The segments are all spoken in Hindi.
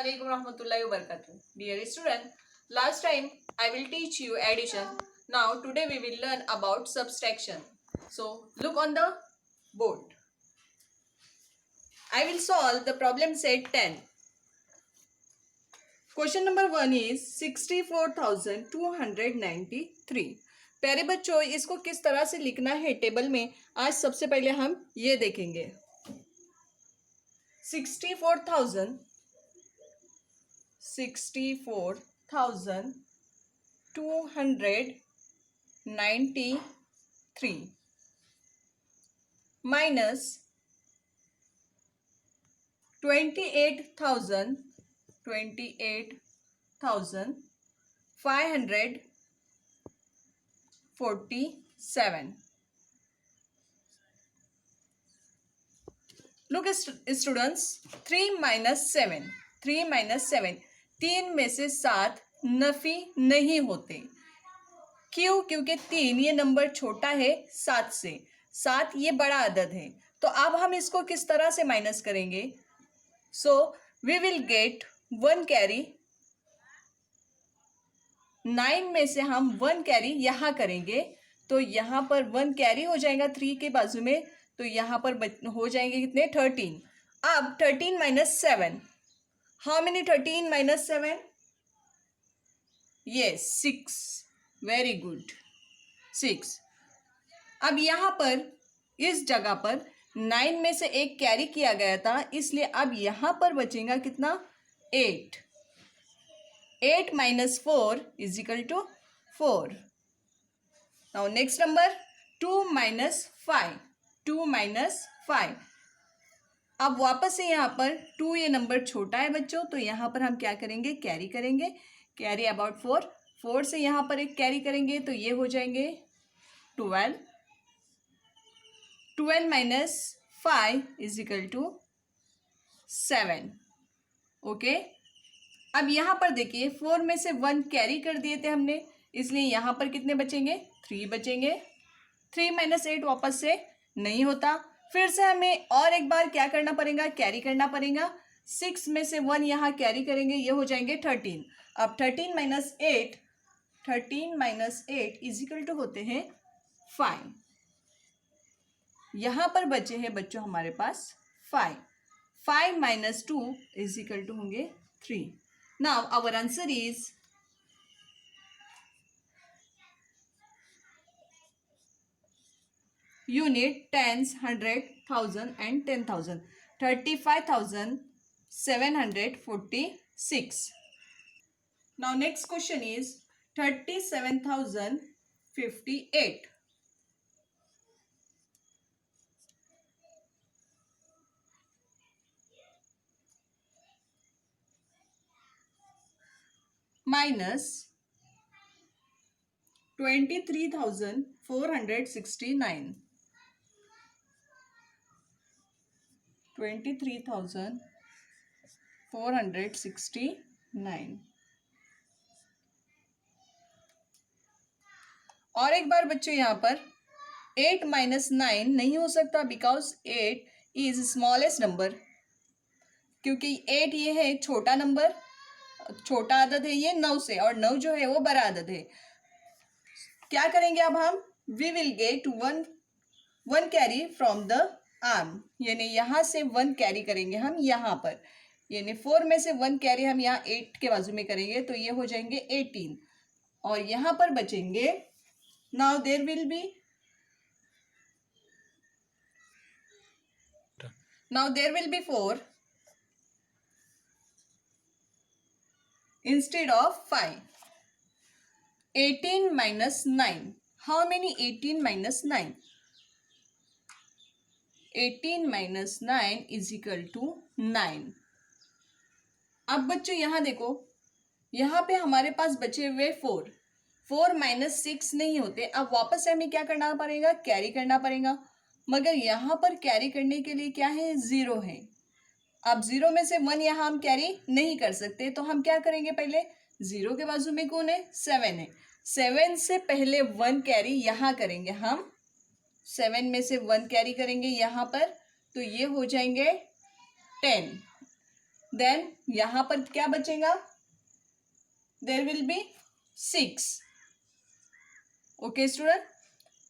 Assalamualaikum warahmatullahi wabarakatuh. Dear student, last time I will teach you addition. Now today we will learn about subtraction. So look on the board. I will solve the problem set 10. Question number 1 is 64,293. प्यारे बच्चों, इसको किस तरह से लिखना है टेबल में, आज सबसे पहले हम ये देखेंगे. 64,293 minus 28,547. Look students, 3 minus 7. 3 minus 7, 3 में से 7 नफी नहीं होते. क्यों? क्योंकि 3 ये नंबर छोटा है 7 से, 7 ये बड़ा अदद है. तो अब हम इसको किस तरह से माइनस करेंगे? So we will get 1 carry. 9 में से हम 1 कैरी यहाँ करेंगे, तो यहाँ पर 1 कैरी हो जाएगा 3 के बाजू में, तो यहाँ पर हो जाएंगे कितने? 13. अब 13 minus 7, how many 13 minus 7? Yes 6. Very good, 6. अब यहाँ पर इस जगह पर 9 में से एक कैरी किया गया था, इसलिए अब यहाँ पर बचेगा कितना? 8. 8 minus 4 is equal to 4. Now next number 2 minus 5. 2 minus 5. अब वापस से यहाँ पर 2 ये नंबर छोटा है बच्चों, तो यहाँ पर हम क्या करेंगे? कैरी करेंगे. Carry about 4. 4 से यहाँ पर एक कैरी करेंगे, तो ये हो जाएंगे 12. 12 minus 5 is equal to 7. Okay. अब यहाँ पर देखिए 4 में से 1 कैरी कर दिए थे हमने, इसलिए यहाँ पर कितने बचेंगे? 3 बचेंगे. 3 माइनस 8 वापस से नहीं होता, फिर से हमें और एक बार क्या करना पड़ेगा? कैरी करना पड़ेगा. 6 में से 1 यहाँ कैरी करेंगे, ये हो जाएंगे 13. अब 13 minus 8, 13 minus 8 is equal to होते हैं 5. यहाँ पर बचे हैं बच्चों हमारे पास 5. 5 माइनस 2 इज इक्वल टू होंगे 3. Now our answer is you need tens, 100, 1000 and 10,000. 35,746. Now next question is 37,058. Minus 23,469. 23,469. और एक बार बच्चों यहाँ पर 8 माइनस 9 नहीं हो सकता, बिकॉज 8 इज स्मॉलेस्ट नंबर. क्योंकि 8 ये है छोटा नंबर, छोटा अदद है ये 9 से, और 9 जो है वो बड़ा अदद है. क्या करेंगे अब हम? We will get 1 carry from the arm, यानी यहाँ से 1 कैरी करेंगे हम यहाँ पर, यानी 4 में से 1 कैरी हम यहाँ 8 के बाजू में करेंगे, तो ये हो जाएंगे 18. और यहाँ पर बचेंगे, now there will be 4 instead of 5. 18 minus 9. How many 18 minus 9? 18 minus 9 is equal to 9. अब बच्चों यहाँ देखो, यहाँ पे हमारे पास बचे हुए 4. 4 माइनस 6 नहीं होते. अब वापस से हमें क्या करना पड़ेगा? कैरी करना पड़ेगा. मगर यहाँ पर कैरी करने के लिए क्या है? 0 है. अब 0 में से 1 यहाँ हम कैरी नहीं कर सकते, तो हम क्या करेंगे? पहले 0 के बाजू में कौन है? 7 है. 7 से पहले 1 कैरी यहाँ करेंगे हम. 7 में से 1 कैरी करेंगे यहाँ पर, तो ये हो जाएंगे 10. देन यहाँ पर क्या बचेगा, there will be 6। Okay student,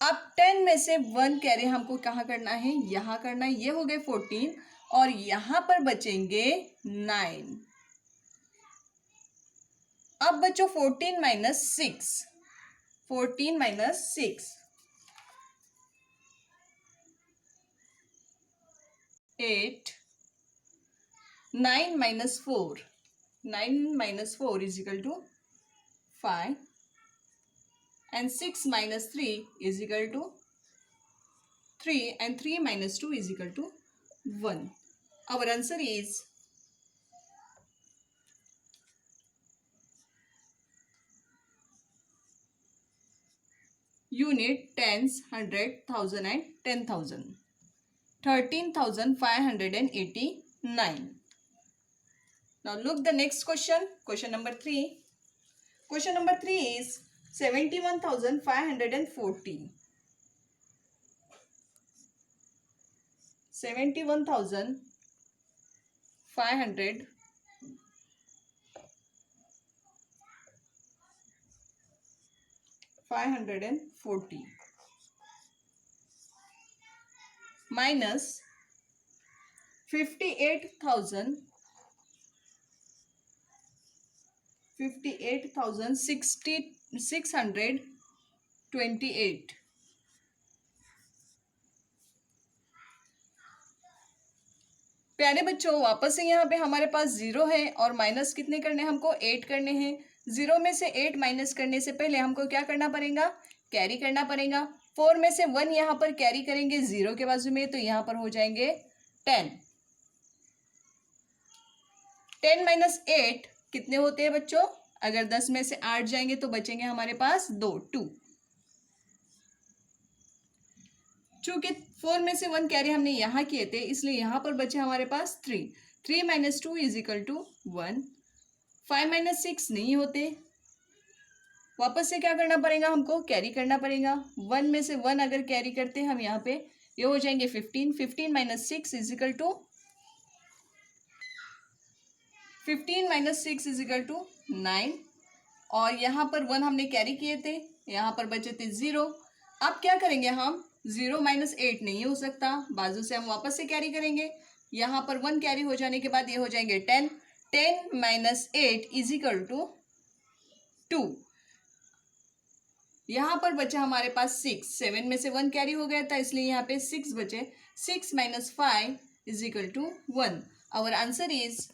अब 10 में से 1 कैरी हमको कहाँ करना है, यहाँ करना है। ये हो गए 14 और यहाँ पर बचेंगे 9। अब बचो 14 minus 6, 14 minus 6 8, 9 minus 4, 9 minus 4 is equal to 5 and 6 minus 3 is equal to 3 and 3 minus 2 is equal to 1. Our answer is unit, tens, hundred, thousand and 10,000. 13,589. Now look the next question. Question number 3. Question number 3 is 71,540. 71,540 minus 58,628. प्यारे बच्चों, वापस से यहाँ पे हमारे पास 0 है और माइनस कितने करने हैं हमको, 8 करने हैं। 0 में से 8 माइनस करने से पहले हमको क्या करना पड़ेगा, कैरी करना पड़ेगा। 4 में से 1 यहाँ पर कैरी करेंगे 0 के बाजू में, तो यहाँ पर हो जाएंगे 10। 10 माइनस 8 कितने होते हैं बच्चों, अगर 10 में से 8 जाएंगे तो बचेंगे हमारे पास 2। चूंकि 4 में से 1 कैरी हमने यहाँ किए थे, इसलिए यहाँ पर बचे हमारे पास 3। 3 minus 2 is equal to 1। 5 minus 6 नहीं होते, वापस से क्या करना पड़ेगा हमको, कैरी करना पड़ेगा। 1 में से 1 अगर कैरी करते हैं हम यहाँ पे, ये हो जाएंगे 15। 15 माइनस 6 इज इक्वल टू 9। और यहाँ पर 1 हमने कैरी किए थे, यहाँ पर बचे थे 0। अब क्या करेंगे हम, 0 माइनस 8 नहीं हो सकता, बाजू से हम वापस से कैरी करेंगे। यहाँ पर 1 कैरी हो जाने के बाद ये हो जाएंगे 10। 10 माइनस 8 इज इक्वल टू 2। यहाँ पर बचा हमारे पास 6। 7 में से 1 कैरी हो गया था, इसलिए यहाँ पे 6 बचे। 6 minus 5 is equal to 1। Our answer is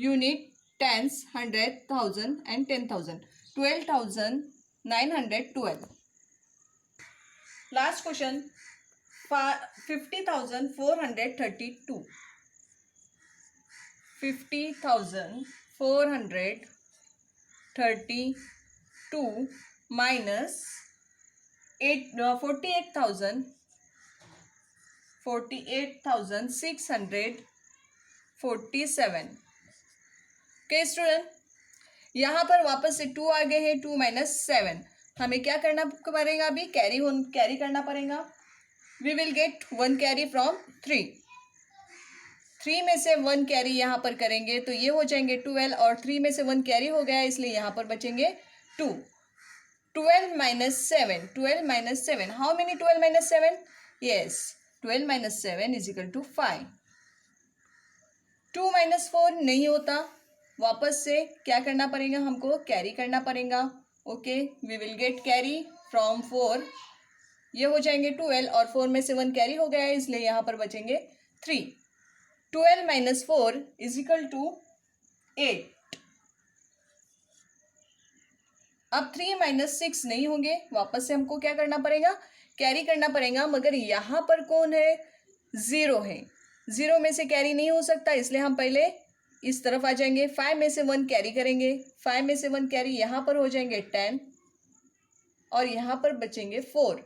unit, tens, hundred, thousand and 10,000. 12,912. Last question, 50,432. 50,432 minus 48,647. Okay student, यहाँ पर वापस से 2 आ गए हैं। 2 माइनस 7 हमें क्या करना पड़ेगा, अभी कैरी करना पड़ेगा। We will get 1 carry from 3। 3 में से 1 कैरी यहाँ पर करेंगे तो ये हो जाएंगे 12 और 3 में से 1 कैरी हो गया, इसलिए यहाँ पर बचेंगे 2। 12 minus 7, 12 minus 7, how many 12 minus 7, yes 12 minus 7 is equal to 5। 2 minus 4 नहीं होता, वापस से क्या करना पड़ेगा हमको, कैरी करना पड़ेगा। Okay, we will get carry from 4, ये हो जाएंगे 12 और 4 में से 1 कैरी हो गया है, इसलिए यहाँ पर बचेंगे 3। 12 माइनस 4 इज इक्वल टू 8। अब 3 माइनस 6 नहीं होंगे, वापस से हमको क्या करना पड़ेगा, कैरी करना पड़ेगा। मगर यहाँ पर कौन है, 0 है। 0 में से कैरी नहीं हो सकता, इसलिए हम पहले इस तरफ आ जाएंगे। 5 में से 1 कैरी करेंगे, 5 में से 1 कैरी यहाँ पर हो जाएंगे 10 और यहाँ पर बचेंगे 4।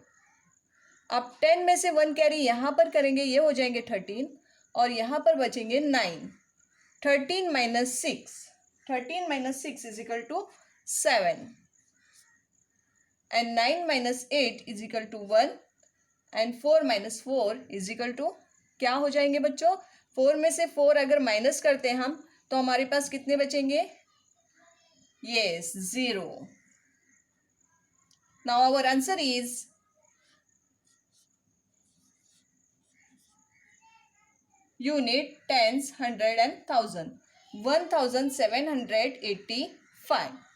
अब 10 में से 1 कैरी यहाँ पर करेंगे, ये हो जाएंगे 13 और यहाँ पर बचेंगे 9। 13 minus 6, 13 minus 6 is equal to 7 and 9 minus 8 is equal to 1 and 4 minus 4 is equal to क्या हो जाएंगे बच्चों? 4 में से 4 अगर माइनस करते हैं हम तो हमारे पास कितने बचेंगे? Yes, 0. Now our answer is unit, tens, hundred and thousand. 1785.